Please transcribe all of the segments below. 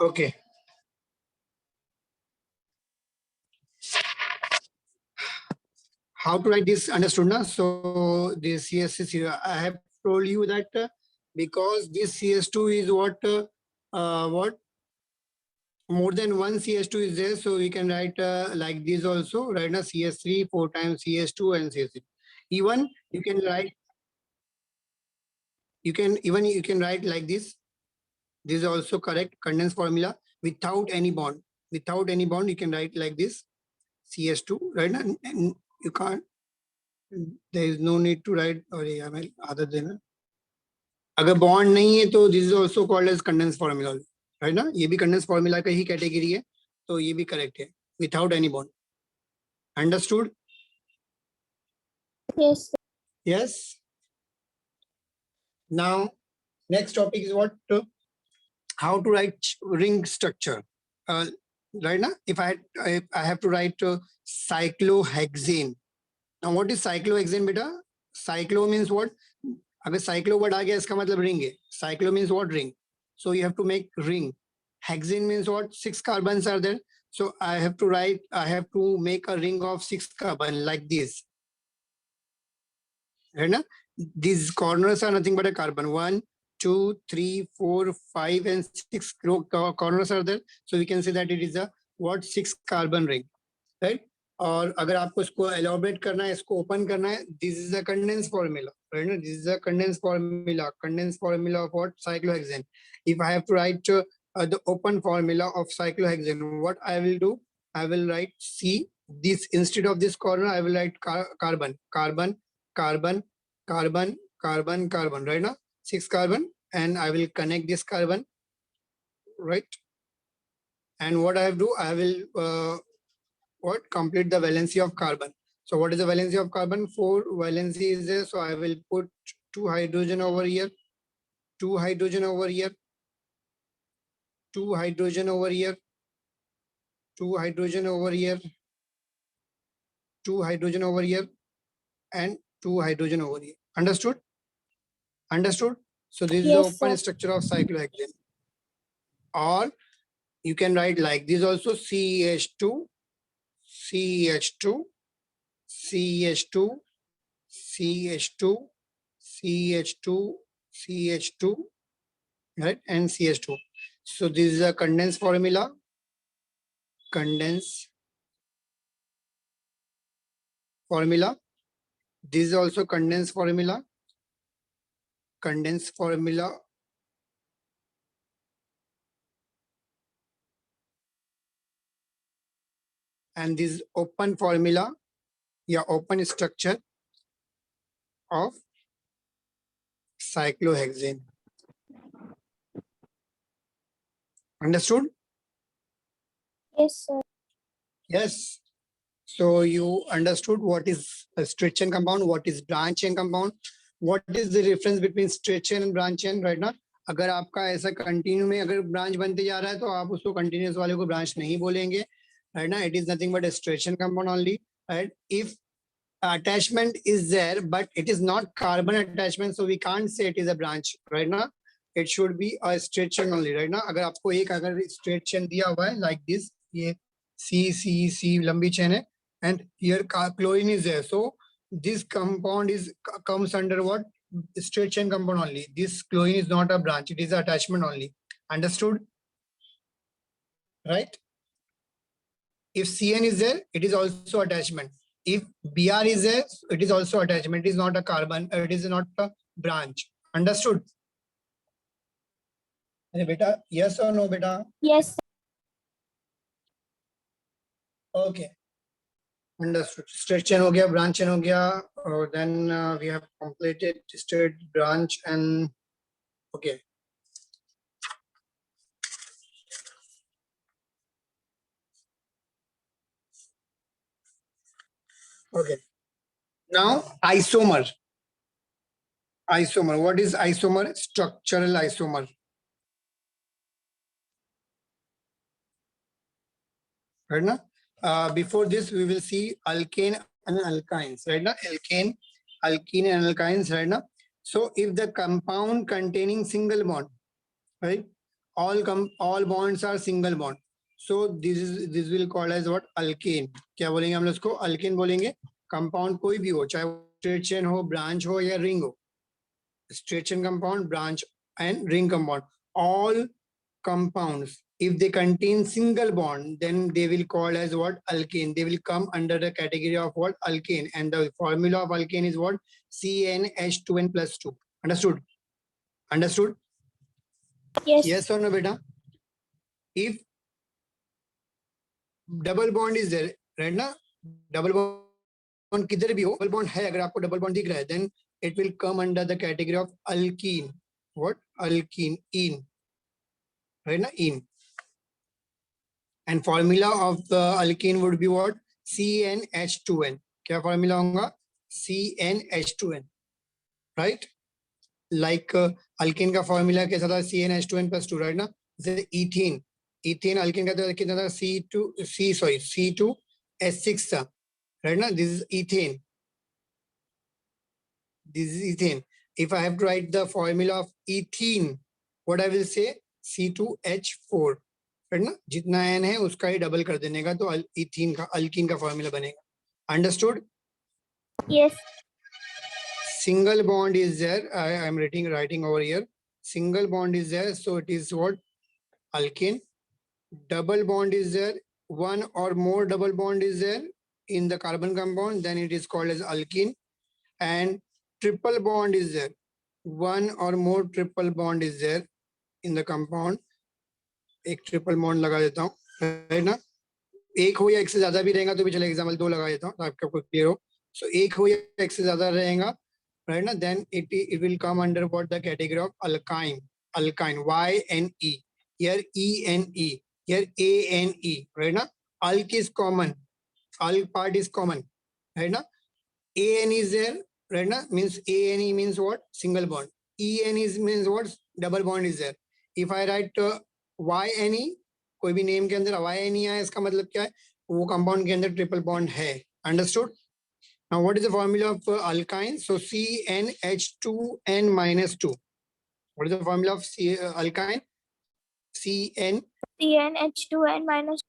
Okay. How to write this? Understood now? So this CS is, I have told you that because this CS2 is what more than one CS2 is there, so we can write like this also. Right now CS3 4 times CS2 and CS3. Even you can write. You can write like this. This is also correct. Condensed formula without any bond. Without any bond, you can write like this. CS2, right? And you can't. There is no need to write or other than. अगर bond नहीं है तो this is also called as condense formula, right ना? ये भी condense formula का ही category है, तो ये भी करेक्ट है, without any bond. Understood? Yes. Yes. Now next topic is what how to write ring structure. Right now if I have to write cyclohexane. Now what is cyclohexane beta? Cyclo means what? अगर cyclo word आ गया इसका मतलब ring है. Cyclo means what? Ring. So you have to make ring. Hexane means what? 6 carbons are there. So I have to make a ring of 6 carbon like this. Right now these corners are nothing but a carbon. 1 2 3 4 5 and 6 corners are there. So we can say that it is a what 6 carbon ring, right? और अगर आपको इसको elaborate करना है, इसको open करना है, this is a condense formula, right ना? This is a condense formula of what? Cyclohexane. If I have to write the open formula of cyclohexane, what I will do, I will write C. This instead of this corner I will write carbon, right now 6 carbon, and I will connect this carbon, right? And what I have to do, I will what? Complete the valency of carbon. So what is the valency of carbon? 4 valency is there, so I will put 2 hydrogen over here, 2 hydrogen over here, 2 hydrogen over here, 2 hydrogen over here, 2 hydrogen over here, and 2 hydrogen over here. Understood? Understood? So this is the open structure of cyclohexane. Or you can write like this also: CH2, CH2, CH2, CH2, CH2, CH2, right? And CH2. So this is a condensed formula. Condensed formula. This is also condensed formula. Condensed formula. And this open formula, yeah, open structure of cyclohexane. Understood? Yes, sir. Yes. So you understood what is a straight chain compound, what is branch chain compound, what is the difference between straight chain and branch chain, right now? अगर आपका ऐसा continue में अगर branch बनते जा रहा है तो आप उसको कंटिन्यूस वाले को ब्रांच नहीं बोलेंगे, right now? It is nothing but a straight chain compound only, right? If attachment is there but it is not carbon attachment, so we can't say it is a branch, right now? It should be a straight chain only, right now? अगर आपको एक अगर straight chain दिया हुआ है like this, ये C लंबी chain है, and here chlorine is there, so this compound comes under what? Straight chain compound only. This chlorine is not a branch, it is an attachment only. Understood? Right? If CN is there, it is also attachment. If Br is there, it is also attachment. It is not a carbon, it is not a branch. Understood? Beta, yes or no, beta? Yes, sir. Okay. Understood. Straight chain हो गया, branch chain हो गया, और then we have completed straight, branch, and okay. Okay. Now isomer. Isomer. What is isomer? Structural isomer. Right now, before this we will see alkane and alkynes. Right now, alkane and alkynes. Right now, so if the compound containing single bond, right, all bonds are single bond. So this will call as what? Alkane. क्या बोलेंगे हम लोग इसको? Alkane बोलेंगे. Compound कोई भी हो, चाहे वो straight chain हो, branch हो या ring हो. Straight chain compound, branch and ring compound. All compounds, if they contain single bond, then they will call as what? Alkane. They will come under the category of what? Alkane. And the formula of alkane is what? CnH2n plus 2. Understood? Understood? Yes. Yes or no, beta? If double bond is there, right ना? Double bond किधर भी हो, double bond है, अगर आपको double bond दिख रहा है, then it will come under the category of alkene. What? Alkene. Ene. Right ना? Ene. And formula of the alkene would be what? CnH2n. क्या formula होगा? CnH2n. Right? Like alkene का formula कैसा था? CnH2n plus 2, right ना? जैसे ethene. Ethane alkene का तो कितना था? C2H6 था. Right ना? This is ethane. This is ethane. If I have to write the formula of ethene, what I will say? C2H4. right ना? जितना n है उसका ही डबल कर देने का, तो ethene का alkene का formula बनेगा. Understood? Yes. Single bond is there. I am writing over here. Single bond is there, so it is what? Alkene. Double bond is there. One or more double bond is there in the carbon compound, then it is called as alkene. And triple bond is there. One or more triple bond is there in the compound. एक triple bond लगा देता हूँ, है ना? एक हो या एक से ज्यादा भी रहेगा तो भी चलेगा. एग्जाम्पल 2 लगा देता हूँ ताकि आपको क्लियर हो. सो एक हो या एक से ज्यादा रहेगा, right ना? Then it will come under what? The category of alkyne. Alkyne. YNE. Here ENE. Here ANE. right ना? Alk is common. Alk part is common. right ना? AN is there. right ना? Means ANE means what? Single bond. EN is means what? Double bond is there. If I write YNE, कोई भी name के अंदर YNE आए, इसका मतलब क्या है? वो कंपाउंड के अंदर ट्रिपल बॉन्ड है. Understood? Now, what is the formula of alkyne? So CnH2n minus 2. What is the formula of alkyne? Cn. CnH2n minus.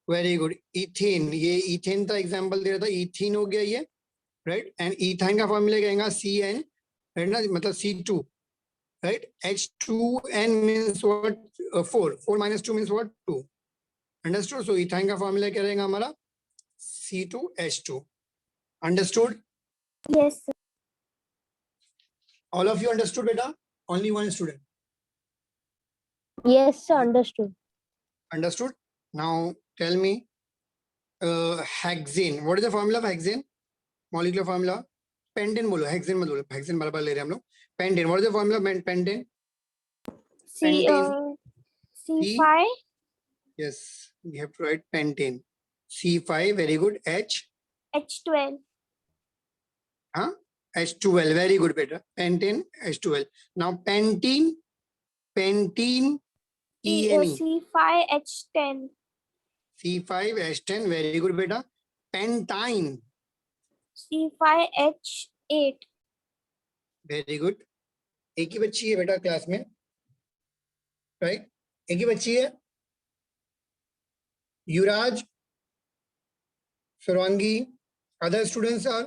Very good. Ethane. ये ethane का example दे रहा था. Ethene हो गया ये, right? And ethane का formula कहेंगे Cn, right ना? मतलब C2, right? H2n means what? 4. 4 minus 2 means what? 2. Understood? So ethane का formula क्या रहेगा हमारा? C2H2. Understood? Yes. Sir. All of you understood, beta? Only one student. Yes, sir. Understood. Understood? Now tell me, hexane. What is the formula of hexane? Molecular formula? Pentane बोलो, hexane मत बोलो. Hexane बार बार ले रहे हैं हम लोग. Pentane. What is the formula of pentane? Pentane. C5. Yes, we have to write pentane. C5. Very good. H12. Huh? H12. Very good, beta. Pentane. H12. Now pentene. Pentene. ENE. C5H10. C5H10. Very good, beta. Pentyne. C5H8. Very good. एक ही बच्ची है बेटा class में, right? एक ही बच्ची है. युवराज, सुरवांगी, other students are.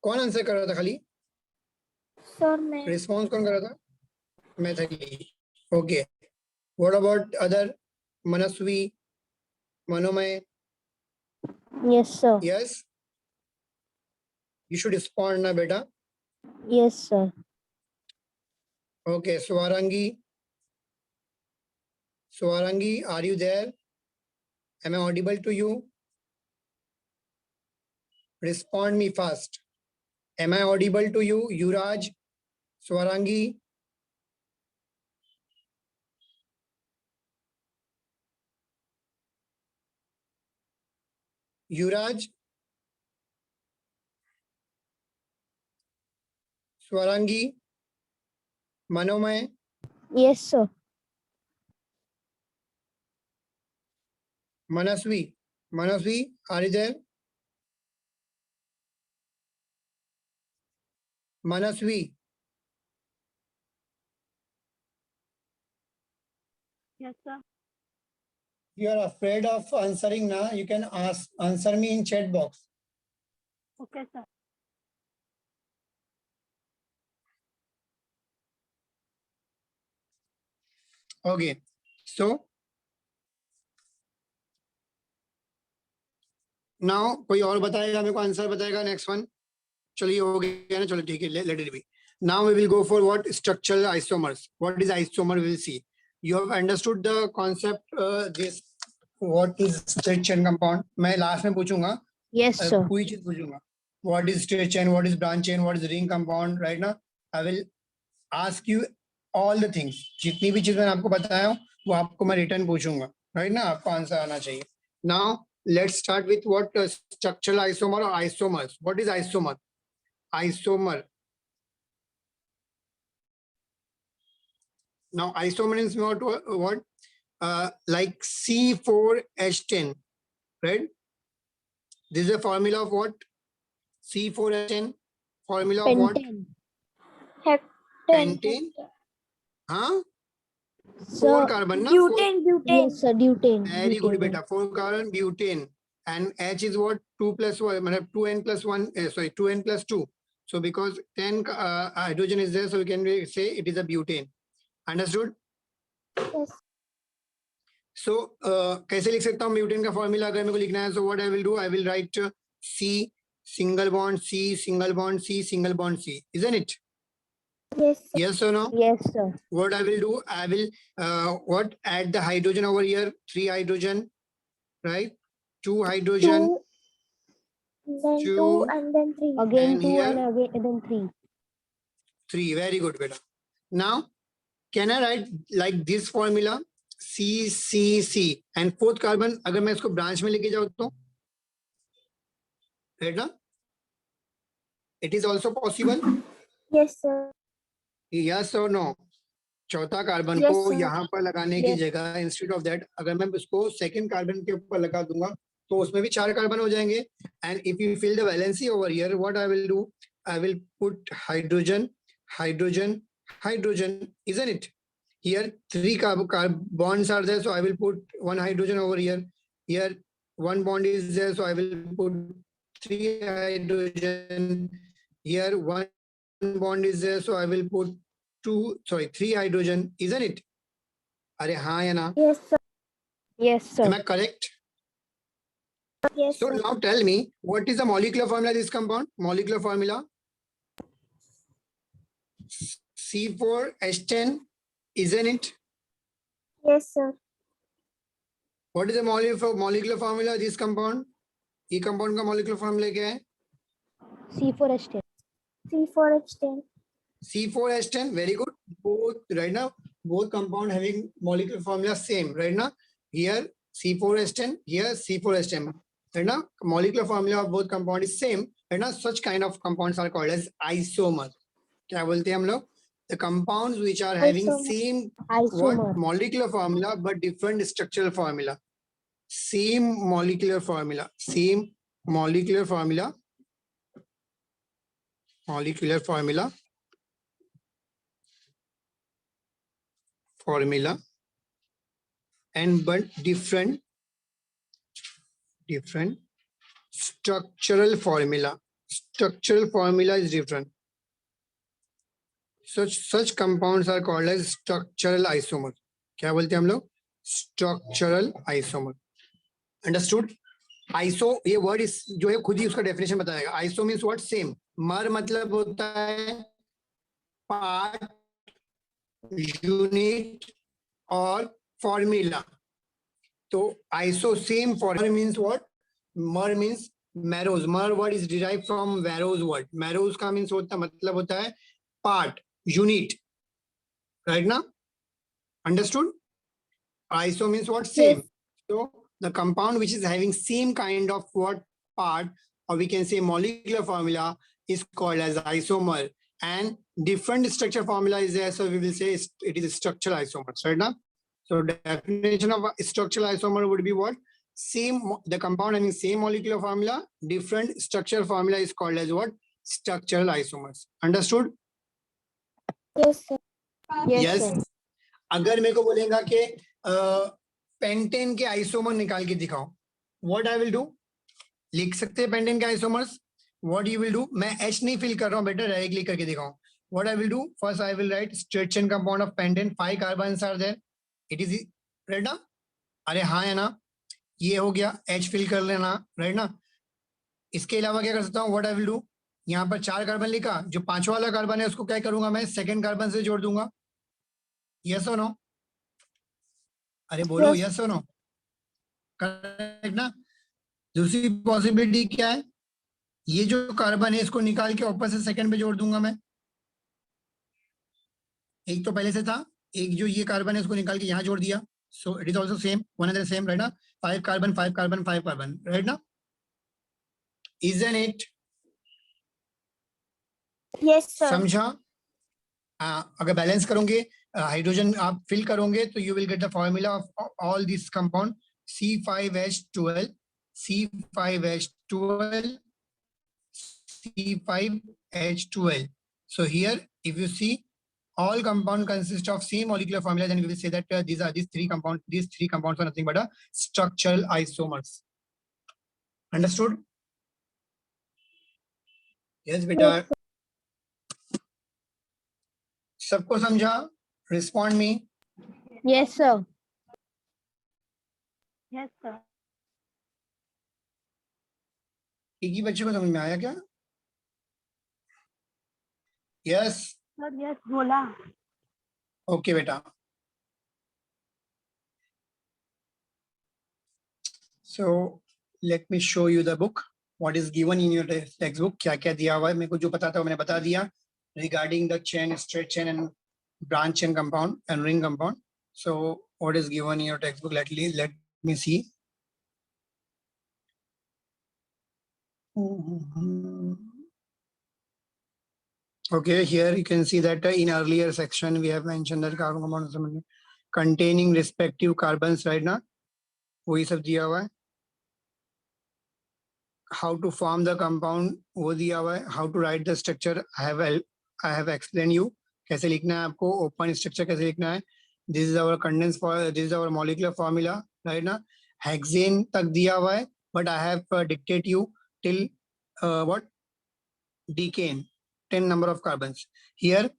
कौन answer कर रहा था खाली? Sir, मैं. रिस्पॉन्स कौन कर रहा था? मैं था. Okay. What about other? Manasvi, Manomay? Yes, sir. Yes. You should respond ना बेटा. Yes, sir. Okay. Swarangi, Swarangi, are you there? Am I audible to you? Respond me fast. Am I audible to you? Yuraj, Swarangi? Yuraj? Swarangi? Manomay? Yes, sir. Manasvi? Manasvi, are you there? Manasvi? Yes, sir. If you are afraid of answering now, you can answer me in chat box. Okay, sir. Okay, so now कोई और बताएगा मेरे को answer बताएगा next one. चलिए हो गया ना, चलो ठीक है, let it be. Now we will go for what structural isomers. What is isomer? We will see. You have understood the concept. This what is straight chain compound? मैं last में पूछूंगा. Yes, sir. कोई चीज पूछूंगा. What is straight chain? What is branch chain? What is ring compound? Right now, I will ask you all the things. जितनी भी चीज मैंने आपको बताया हूँ, वो आपको मैं रिटर्न पूछूंगा. Right ना, आपको आंसर आना चाहिए. Now let's start with what structural isomer or isomers. What is isomer? Isomer. Now isomer is what? Like C4H10, right? This is a formula of what? C4H10. Formula of what? Pentane. Huh? Four Sir, carbon, na? butane. Yes, sir, butane. Very good, Butane. beta. 4 carbon butane. And H is what? 2 plus 1. 2n plus 1. Sorry, 2n plus 2. So because 10 hydrogen is there, so we can say it is a butane. Understood? Yes. So कैसे लिख सकता हूँ butane का formula अगर मेरे को लिखना है? So what I will do, I will write C single bond C single bond C single bond C, isn't it? Yes, sir. Yes or no? Yes, sir. What I will do, I will what add the hydrogen over here, 3 hydrogen, right? 2 hydrogen, 2, then 2, 2 and then 3. Again and 2 here? and again then 3. 3. Very good, beta. Now, can I write like this formula? C C C and 4th carbon अगर मैं इसको branch में लेके जाऊँ तो, right ना? It is also possible. Yes, sir. Yes or no? चौथा carbon Yes, को sir. यहाँ पर लगाने की Yes. जगह इंस्टेड ऑफ दैट अगर मैं उसको सेकंड कार्बन के ऊपर लगा दूंगा तो उसमें भी 4 कार्बन हो जाएंगे. And if you fill the valency over here, what I will do, I will put hydrogen hydrogen hydrogen, isn't it? Here 3 bonds are there, so I will put 1 hydrogen over here. Here 1 bond is there, so I will put 3 hydrogen. Here 1 bond is there, so I will put 3 hydrogen, isn't it? Are हाँ या ना? Yes, sir. Yes, sir. Am I correct? Yes, So sir. now tell me, what is the molecular formula of this compound? Molecular formula C4H10, isn't it? Yes, sir. What is the molecular formula of this compound? ये compound का molecular formula क्या है? C4H10. C4H10. C4H10, very good. Both right now, both compound having molecular formula same right now. Here C4H10, here C4H10. Right now, molecular formula of both compound is same. Right now, such kind of compounds are called as isomer. क्या बोलते हैं हम लोग? The compounds which are having Isomer. same Isomer. what molecular formula but different structural formula. Same molecular formula. Same molecular formula. Molecular formula. Formula. And but different structural formula. Structural formula is different. Such compounds are called as structural isomer. क्या बोलते हैं हम लोग? Structural isomer. Understood? Iso ये word is जो है खुद ही उसका definition बताएगा. Iso means what? Same. मर मतलब होता है part, unit और formula. So iso same formula means what? Mer means marrows. Mer word is derived from varrows word. Marrows का means होता मतलब होता है part, unit. Right now? Understood? Iso means what? Same. Yes. So the compound which is having same kind of what part, or we can say molecular formula, is called as isomer. And different structure formula is there, so we will say it is a structural isomer. Right now? So definition of a structural isomer would be what? Same, the compound having same molecular formula, different structural formula is called as what? Structural isomers. Understood? Yes, sir. Yes, Yes. sir. अगर मेरे को बोलेगा कि pentane के isomer निकाल के दिखाओ. What I will do, लिख सकते हैं पेंटेन के isomers. What you will do, मैं एच नहीं फिल कर रहा हूँ बेटा, डायरेक्टली करके दिखाऊं. What I will do, first I will write straight chain compound of pentane, 5 carbons are there. It is right ना. अरे हाँ है ना, ये हो गया, एच फिल कर लेना, राइट ना. इसके अलावा क्या कर सकता हूँ, व्हाट आई विल डू, यहाँ पर 4 कार्बन लिखा, जो 5वां वाला कार्बन है उसको क्या करूंगा मैं, सेकंड कार्बन से जोड़ दूंगा. यस और नो, अरे बोलो Yes. यस और नो. करेक्ट ना. दूसरी पॉसिबिलिटी क्या है, ये जो कार्बन है इसको निकाल के ऊपर से सेकंड पे जोड़ दूंगा मैं. एक तो पहले से था, एक जो ये कार्बन है उसको निकाल के यहाँ जोड़ दिया. So it is also same, one other same, right ना. 5 कार्बन 5 कार्बन 5 कार्बन, राइट ना. Isn't it. Yes, sir. समझा. अगर बैलेंस करोगे, हाइड्रोजन आप फिल करोगे तो you will get the formula of all this compound, C5H12, C5H12, C5H12. So here if you see all compound consist of same molecular formula, then we will say that these three compounds are nothing but a structural isomers. Understood? Yes beta. Yes, सबको समझा? Respond me. Yes, sir. Yes, sir. एक ही बच्चे को समझ में आया क्या? Yes. Sir, yes, बोला. Okay beta. So let me show you the book. What is given in your textbook? क्या क्या दिया हुआ है, मेरे को जो पता था मैंने बता दिया. Regarding the chain, straight chain and branch chain compound and ring compound. So what is given in your textbook? Let me see. Okay, here you can see that in earlier section we have mentioned that carbon compounds containing respective carbons, right now. वही सब दिया हुआ है. How to form the compound वो दिया हुआ है. How to write the structure I have explained you. कैसे लिखना है आपको, ओपन स्ट्रक्चर कैसे लिखना है. This is our condensed this is our molecular formula, right ना. हेक्सेन तक दिया हुआ है, but I have dictate you till what, decane, 10 number of carbons. Here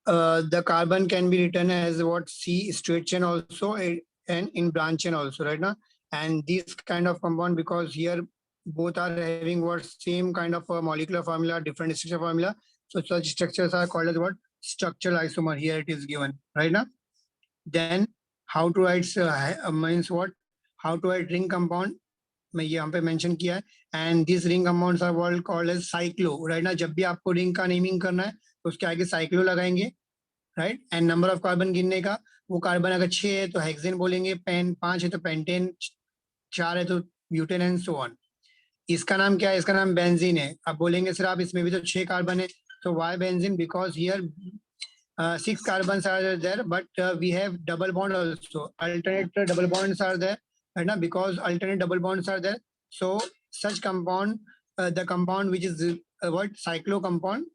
the carbon can be written as what, C straight chain also and in branch chain also, right now. And this kind of compound, because here both are having what, same kind of molecular formula, different structure formula. So such structures are called as what, structural isomer. Here it is given, right now. Then how to write means what, how to write ring compound, मैं ये यहाँ पे mention किया है. And this ring compounds are world called as cyclo, right ना. जब भी आपको रिंग का नेमिंग करना है तो उसके आगे साइक्लो लगाएंगे, right. And number of carbon गिनने का, वो कार्बन अगर 6 है तो हेक्सेन बोलेंगे, 5 है तो पेंटेन, 4 है तो ब्यूटेन एंड सो ऑन. इसका नाम क्या है, इसका नाम बेंजीन है. अब बोलेंगे सर आप इसमें भी तो 6 कार्बन है, तो why benzene, because here 6 carbons are there, but we have double bond also. Alternate double bonds are there, right now, because alternate double bonds are there. So such compound, the compound which is what, cyclo compound,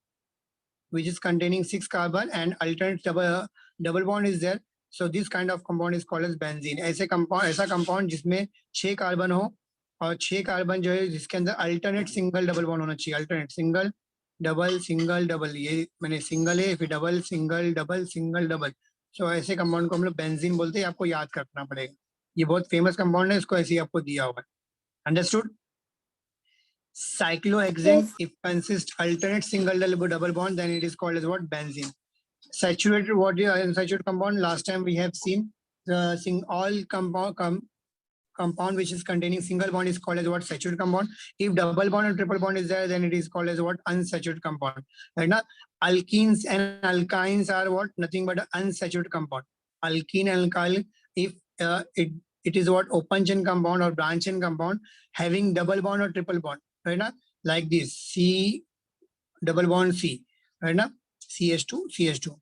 which is containing 6 carbon and alternate double bond is there. So this kind of compound is called as benzene. ऐसे compound जिसमें 6 carbon हो और 6 carbon जो है जिसके अंदर alternate single double bond होना चाहिए. Alternate single double single double, ये मैंने सिंगल है फिर double single double single double. So ऐसे कंपाउंड को हम लोग बेंजीन बोलते हैं. आपको याद करना पड़ेगा, ये बहुत फेमस कंपाउंड है, इसको ऐसे ही आपको दिया हुआ है. Understood. cyclohexane, Yes. if consist alternate single double bond, then it is called as what, benzene. Saturated, what is unsaturated compound, last time we have seen all compound which is containing single bond is called as what, saturated compound. If double bond and triple bond is there, then it is called as what, unsaturated compound, right now. Alkenes and alkynes are what, nothing but an unsaturated compound. Alkene and alkyl, if it is what, open chain compound or branch chain compound having double bond or triple bond, right now, like this, C double bond C, right now, CH2,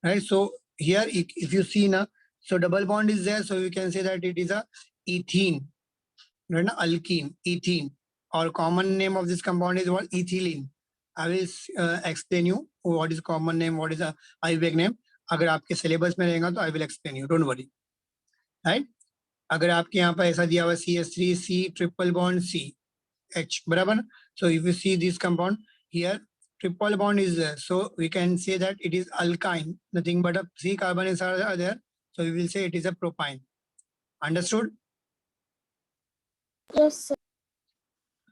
right. So here if you see now, so double bond is there, so you can say that it is a ethene, right now, alkene, ethene, or common name of this compound is what, ethylene. I will explain you what is common name, what is a IUPAC name. अगर आपके syllabus में रहेगा तो I will explain you, don't worry. Right. अगर आपके यहाँ पर ऐसा दिया हुआ CH3 C triple bond C H, बराबर. So if you see this compound here, triple bond is there, so we can say that it is alkyne, nothing but a C carbon is are there, so we will say it is a propine. Understood? Yes, sir.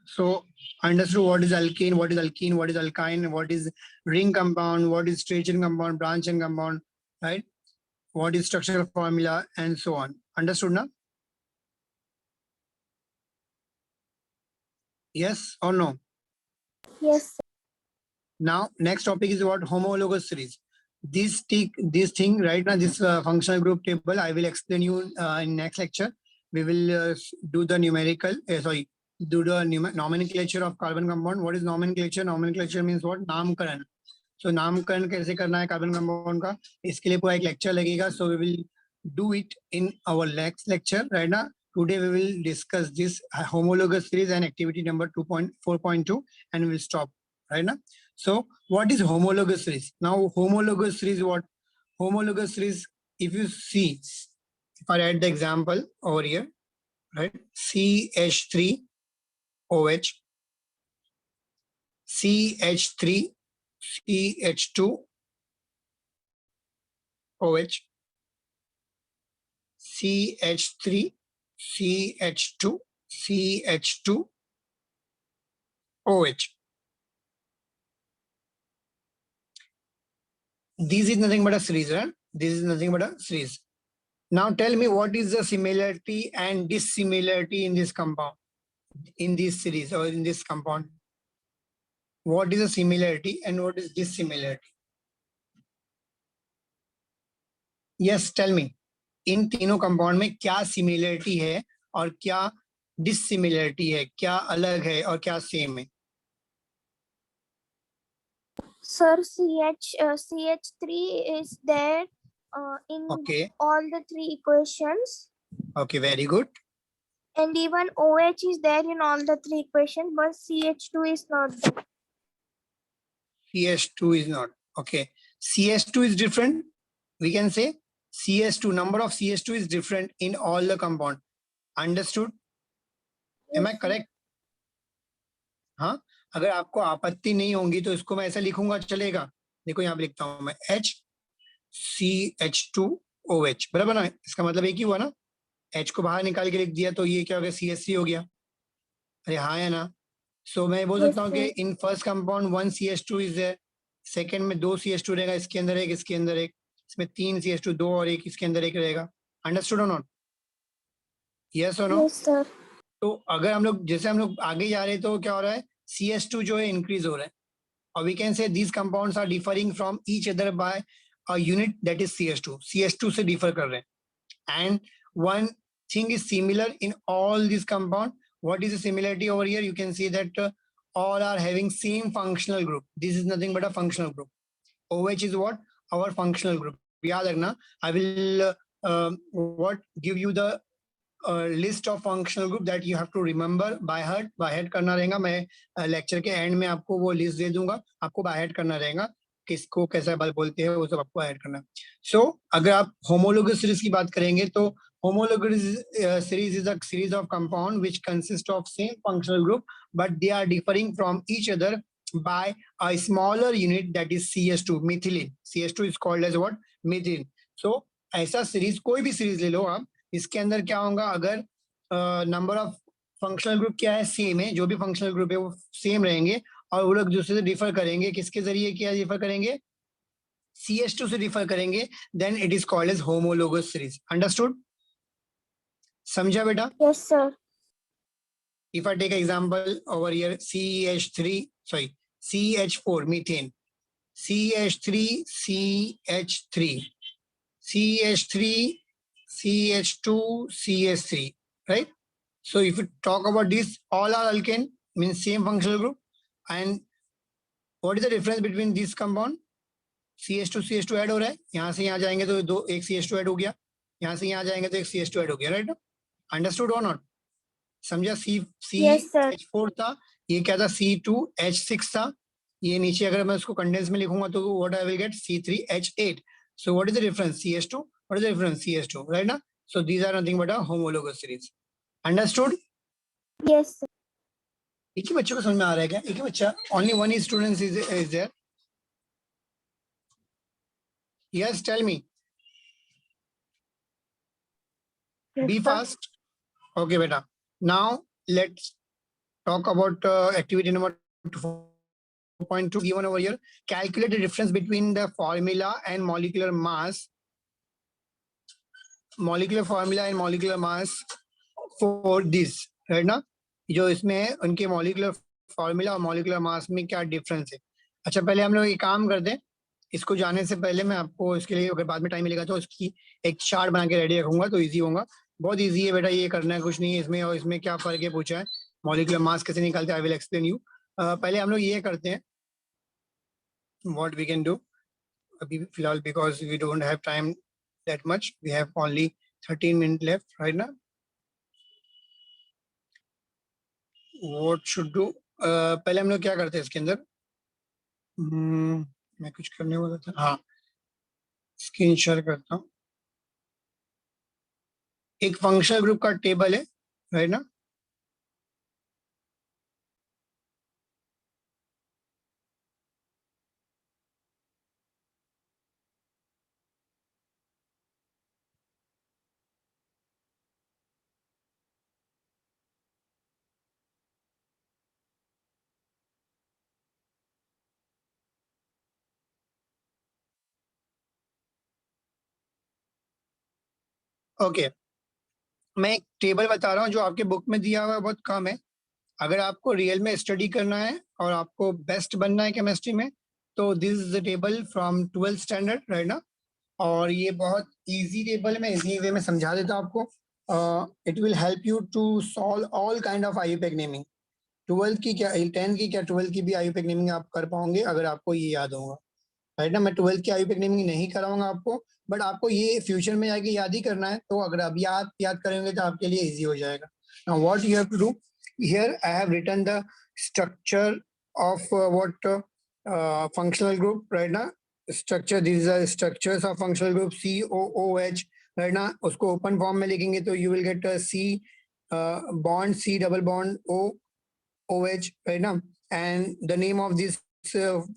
So understood what is alkane, what is alkene, what is alkyne, what is ring compound, what is straight chain compound, branch chain compound, right? What is structural formula and so on. Understood now? Yes or no? Yes, sir. Now next topic is about homologous series. This thing right now, this functional group table, I will explain you in next lecture. We will do the numerical, do the nomenclature of carbon compound. What is nomenclature? Nomenclature means what? नामकरण. So नामकरण कैसे करना है carbon compound का, इसके लिए पूरा एक लेक्चर लगेगा. So we will do it in our next lecture. Right now, today we will discuss this homologous series and activity number 2.4.2, and we will stop right now. So what is homologous series? Now homologous series, what? Homologous series, if you see, if I write the example over here, right? CH3OH, CH3, CH2, OH, CH3, CH2, CH2, OH. This is nothing but a series, right? This is nothing but a series. Now tell me what is the similarity and dissimilarity in this compound, in this series or in this compound. What is the similarity and what is dissimilarity? Yes, tell me. इन तीनों compound में क्या similarity है और क्या dissimilarity है, क्या अलग है और क्या सेम है? Sir, CH3 is there in Okay. all the three equations. Okay, very good. And even OH is there in all the three equations, but CH2 is not there. CH2 is not. Okay. CH2 is different. We can say CH2, number of CH2 is different in all the compound. Understood? Am I correct? हाँ, अगर आपको आपत्ति नहीं होगी तो इसको मैं ऐसा लिखूंगा, चलेगा? देखो यहाँ पे लिखता हूं मैं HCH2OH, बराबर ना? इसका मतलब एक ही हुआ ना, H को बाहर निकाल के लिख दिया तो ये क्या हो गया? CH3 हो गया. अरे हाँ या ना? सो मैं बोल सकता हूँ कि in first compound 1 CH2 is there, second में 2 CH2 रहेगा, इसके अंदर एक, इसके अंदर एक, इसमें 3 CH2, 2 और एक, इसके अंदर एक रहेगा. अंडरस्टूड और नॉट? यस और नो? Yes, sir. तो अगर हम लोग जैसे हम लोग आगे जा रहे हैं तो क्या हो रहा है? CH2 जो है इंक्रीज हो रहा है, और we can say these compounds are differing from each other by a unit that is CH2 से डिफर कर रहे हैं. And one thing is similar in all this compound. What is the similarity over here? You can see that all are having same functional group. This is nothing but a functional group. OH is what? Our functional group. याद रखना. I will give you the list of functional group that you have to remember by heart. By heart करना रहेगा. मैं lecture के end में आपको वो list दे दूंगा. आपको by heart करना रहेगा. किसको कैसा बल बोलते हैं वो सब आपको ऐड करना. So अगर आप homologous series की बात करेंगे तो homologous series is a series of compound which consist of same functional group but they are differing from each other by a smaller unit that is CH2, methylene. CH2 is called as what? Methylene. So ऐसा series, कोई भी series ले लो आप, इसके अंदर क्या होगा? अगर नंबर ऑफ फंक्शनल ग्रुप क्या है? सेम है. जो भी फंक्शनल ग्रुप है वो सेम रहेंगे और वो लोग दूसरे से डिफर करेंगे. किसके जरिए क्या डिफर करेंगे? CH2 से डिफर करेंगे. Then it is called as homologous series. Understood? समझा बेटा? Yes, sir. If I take example over here, CH4 methane, CH3 CH3, CH3 CH2 CH3, right? So if you talk about this, all are alkane, means same functional group. And what is the difference between this compound? CH2 CH2 add हो रहा है, यहाँ से यहाँ जाएंगे तो दो, एक CH2 ऐड हो गया, यहाँ से यहाँ जाएंगे तो एक CH2 ऐड हो गया, राइट? अंडरस्टूड और नॉट? समझा? CH4 था, ये क्या था? C2H6 था. ये नीचे अगर मैं उसको कंडेंस में लिखूंगा तो what I will get? C3H8. So what is the difference? CH2. What is the difference? CH2, right ना? So these are nothing but a homologous series. Understood? Yes, sir. एक ही बच्चे को समझ में आ रहा है क्या? एक ही बच्चा? Only one student is there? Yes, tell me. Yes, Be sir. fast. Okay, beta. Now let's talk about activity number 2.2 given over here. Calculate the difference between the formula and molecular mass. Molecular formula and molecular mass for this, right ना? जो इसमें है उनके molecular formula और molecular mass में क्या difference है? अच्छा, पहले हम लोग ये काम करते हैं. इसको जाने से पहले मैं आपको इसके लिए अगर बाद में टाइम मिलेगा तो इसकी एक चार्ट बना के रेडी रखूंगा तो इजी होगा. बहुत इजी है बेटा, ये करना है कुछ नहीं है इसमें. और इसमें क्या फर्क है पूछा है, मॉलिक्यूलर मास कैसे निकालते हैं, आई विल एक्सप्लेन यू. पहले हम लोग ये करते हैं व्हाट वी कैन डू अभी फिलहाल, because we don't have time that much, we have only 13 minute left right ना. व्हाट शुड डू, पहले हम लोग क्या करते हैं इसके अंदर. मैं कुछ करने वाला था, हाँ स्क्रीन शेयर करता हूँ. एक फंक्शनल ग्रुप का टेबल है राइट ना. ओके, मैं एक टेबल बता रहा हूँ जो आपके बुक में दिया हुआ है, बहुत कम है. अगर आपको रियल में स्टडी करना है और आपको बेस्ट बनना है केमिस्ट्री में तो this is the table from 12th standard right ना. और ये बहुत इजी टेबल है, मैं इजी वे में समझा देता हूँ आपको. It will help you to solve all kind of IUPAC naming. 12th की क्या, 10th की क्या, 12th की भी आईयूपैक नेमिंग आप कर पाओगे अगर आपको ये याद होगा राइट ना. मैं 12th की आईयूपैक नेमिंग नहीं कराऊंगा आपको, बट आपको ये फ्यूचर में जाके याद ही करना है. तो अगर अभी आप याद करेंगे तो आपके लिए इजी हो जाएगा. Now what you have to do, here I have written the structure of what functional group right now. Structure, these are structures of functional group COOH right now. उसको open form में लिखेंगे तो you will get a C bond, C double bond OH right now. And the name of this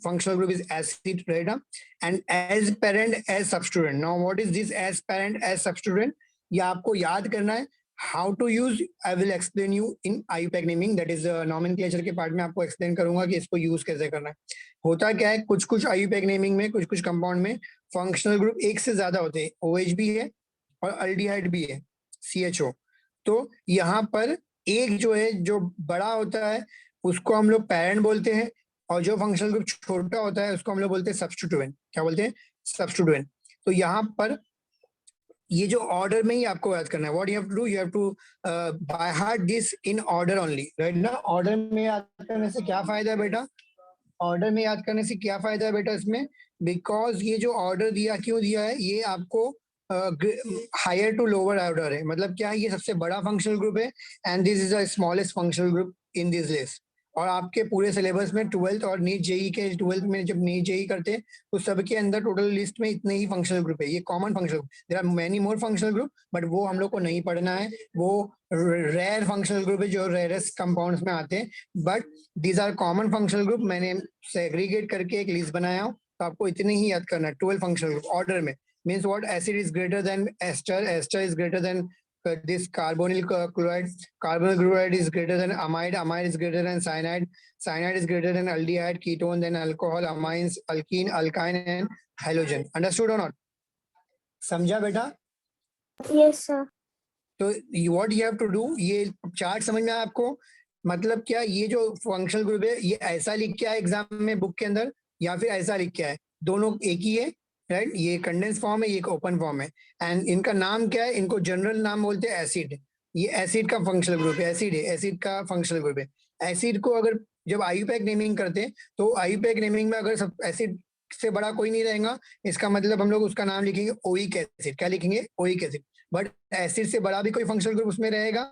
functional group is acid right now. And as parent as substituent. Now what is this as parent as substituent? ये आपको याद करना है. How to use, I will explain you in IUPAC naming, that is nomenclature के part में आपको explain करूंगा कि इसको यूज कैसे करना है. होता क्या है, कुछ कुछ IUPAC नेमिंग में, कुछ कुछ कंपाउंड में फंक्शनल ग्रुप एक से ज्यादा होते हैं. OH भी है और अल्डिहाइड भी है, CHO. तो यहाँ पर एक जो है जो बड़ा होता है उसको हम लोग पेरेंट बोलते हैं और जो फंक्शनल ग्रुप छोटा होता है उसको हम लोग बोलते हैं सब्स्टिट्यूएंट. क्या बोलते हैं? सब्स्टिट्यूएंट. तो यहाँ पर ये जो ऑर्डर में ही आपको याद करना है. What you have to do, you have to by heart this in order only right ना. ऑर्डर में याद करने से क्या फायदा है बेटा, ऑर्डर में याद करने से क्या फायदा है बेटा इसमें, बिकॉज ये जो ऑर्डर दिया क्यों दिया है, ये आपको हायर टू लोअर ऑर्डर है. मतलब क्या है, ये सबसे बड़ा फंक्शनल ग्रुप है and this is the smallest functional group in this list. और आपके पूरे सिलेबस में 12th और नीट जेई के 12th में जब नीट जेई करते हैं तो सबके अंदर टोटल लिस्ट में इतने ही फंक्शनल ग्रुप है. ये common functional group, there are many more functional group but वो हम लोग को नहीं पढ़ना है. वो रेयर फंक्शनल ग्रुप है जो रेयरेस्ट कंपाउंड्स में आते हैं. But these are common functional group. मैंने सेग्रीगेट करके एक लिस्ट बनाया हूँ तो आपको इतने ही याद करना है. 12 फंक्शनल ग्रुप ऑर्डर में. Means what, acid is greater than ester, ester is greater than this carbonyl chloride, carbonyl chloride is greater than amide, amide is greater than cyanide, cyanide is greater than aldehyde, ketone, then alcohol, amines, alkene, alkyne and halogen. Understood or not? समझा बेटा? Yes, sir. तो what you have to do, ये chart समझ में आया आपको? मतलब क्या, ये जो फंक्शनल ग्रुप है ये ऐसा लिख के आया एग्जाम में बुक के अंदर या फिर ऐसा लिख के आया, दोनों एक ही है राइट. ये कंडेंस फॉर्म है, ये ओपन फॉर्म है. एंड इनका नाम क्या है, इनको जनरल नाम बोलते हैं एसिड. ये एसिड का फंक्शनल ग्रुप है, एसिड है, एसिड का फंक्शनल ग्रुप है. एसिड को अगर जब आईयूपैक नेमिंग करते हैं तो आईयूपैक नेमिंग में अगर सब एसिड से बड़ा कोई नहीं रहेगा, इसका मतलब हम लोग उसका नाम लिखेंगे ओइक एसिड. क्या लिखेंगे? Oic acid. बट एसिड से बड़ा भी कोई फंक्शनल ग्रुप उसमें रहेगा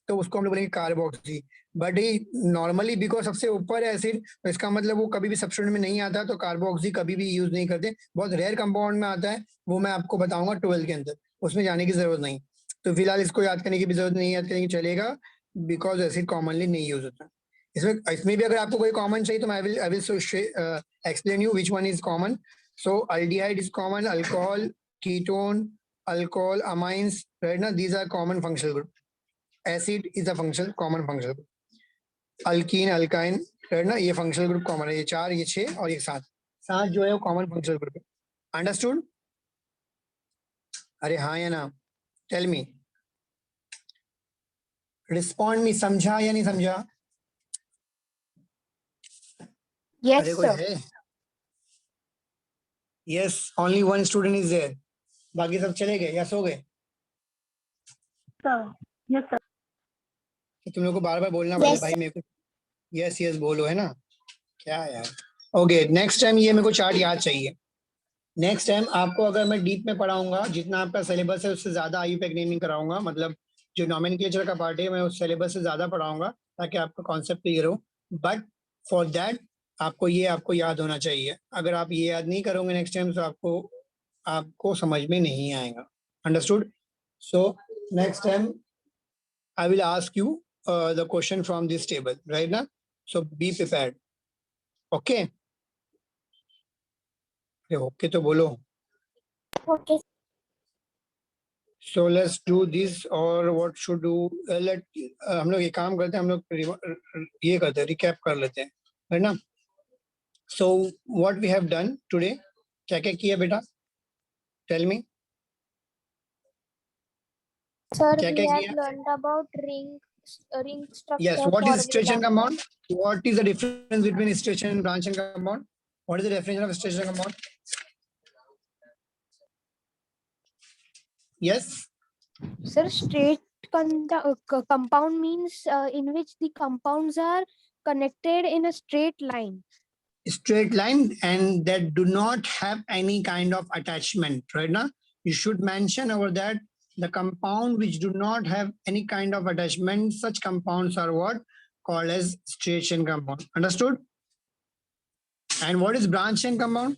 तो उसको हम लोग बोलेंगे कार्बोक्सी. बट ये नॉर्मली बिकॉज सबसे ऊपर है एसिड तो इसका मतलब वो कभी भी सब्स्टिट्यूएंट में नहीं आता, तो कार्बोक्सी कभी भी यूज नहीं करते. बहुत रेयर कंपाउंड में आता है, वो मैं आपको बताऊंगा 12 के अंदर. उसमें जाने की जरूरत नहीं। तो फिलहाल इसको याद करने की भी जरूरत नहीं, याद करने की चलेगा, बिकॉज एसिड कॉमनली नहीं यूज होता। इसमें भी अगर आपको कोई कॉमन चाहिए तो I will explain you which one is common. So aldehyde is common, alcohol, ketone, alcohol, amines, right ना, these are common functional group. Acid is a functional common functional group. Alkene, alkyne, right ना, ये functional group common है। ये 4, ये 6 और ये 7 जो है वो कॉमन फंक्शनल ग्रुप है। अंडरस्टूड? अरे हाँ या ना, टेल मी, रिस्पॉन्ड मी, समझा या नहीं समझा? Yes, अरे कोई sir. है? Yes, only one student is there, बाकी सब चले गए या सो गए? Sir. Yes, sir. तो तुम लोग को बार बार बोलना पड़ता है Yes, भाई मेरे को, यस यस बोलो, है ना? क्या यार। ओके, नेक्स्ट टाइम ये मेरे को चार्ट याद चाहिए। नेक्स्ट टाइम आपको अगर मैं डीप में पढ़ाऊंगा, जितना आपका सिलेबस है उससे ज्यादा आयु पैक नहीं कराऊंगा, मतलब जो नॉमेनक्लेचर का पार्ट है मैं उस सिलेबस से ज्यादा पढ़ाऊंगा ताकि आपका कॉन्सेप्ट क्लियर हो। बट फॉर दैट आपको याद होना चाहिए। अगर आप ये याद नहीं करोगे नेक्स्ट टाइम तो आपको समझ में नहीं आएगा। Understood? So next time I will ask you the question from this table, right now? So be prepared. Okay? Okay, तो बोलो. okay. So let's do this, or what should do? हम लोग ये काम करते हैं, हम लोग ये करते हैं, recap कर लेते हैं, है ना? So what we have done today? क्या क्या किया बेटा? Tell me. Sir, क्या we क्या have किया? learned about ring Yes. structure What for is station Vedanta. compound? What is the difference between station and branch and compound? What is the definition of station and compound? Yes. Sir, compound means in which the compounds are connected in a straight line. Straight line and that do not have any kind of attachment, right now you should mention over that the compound which do not have any kind of attachment, such compounds are what called as straight chain compound. Understood? And what is branch chain compound?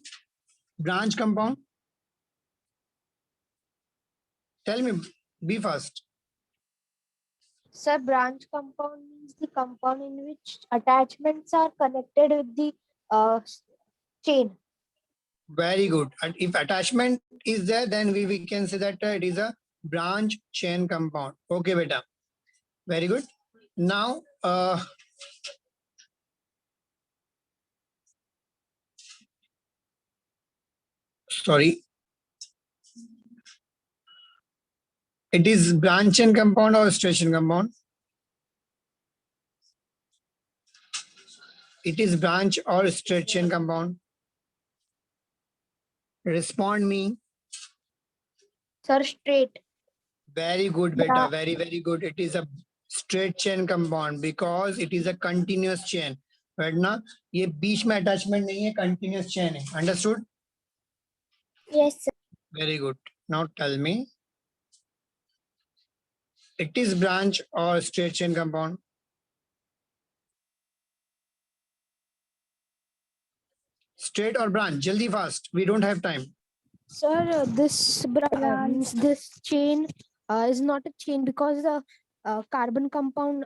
Branch compound, tell me, be fast. Sir, branch compound means the compound in which attachments are connected with the chain. Very good. And if attachment is there, then we can say that it is a branch chain compound. Okay beta, very good. Now sorry, it is branch chain compound or straight chain compound? It is branch or straight chain compound? Respond me. Sir, straight. Very good Yeah. beta, very very good. It is a straight chain compound because it is a continuous chain, right ना? ये बीच में attachment नहीं है, continuous chain है. Understood? Yes, sir. Very good. Now tell me, it is branch or straight chain compound? Straight or branch? Jaldi fast. We don't have time. Sir, this chain is not a chain because the carbon compound.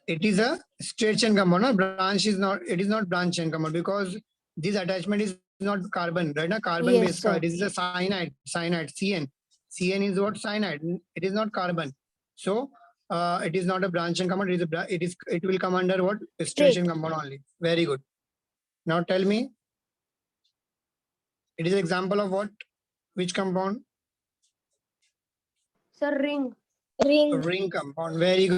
It is a straight chain compound. No? Branch is not. It is not branch chain compound because this attachment is not carbon, right? Na? Carbon Yes, based. sir. This is a cyanide. CN. CN is what? Cyanide. It is not carbon. So it is not a branch chain compound. It will come under what? Straight chain compound only. Very good. Now tell me. It is an example of what? Which compound? Sir, ring. Ring. Ring compound. Very good.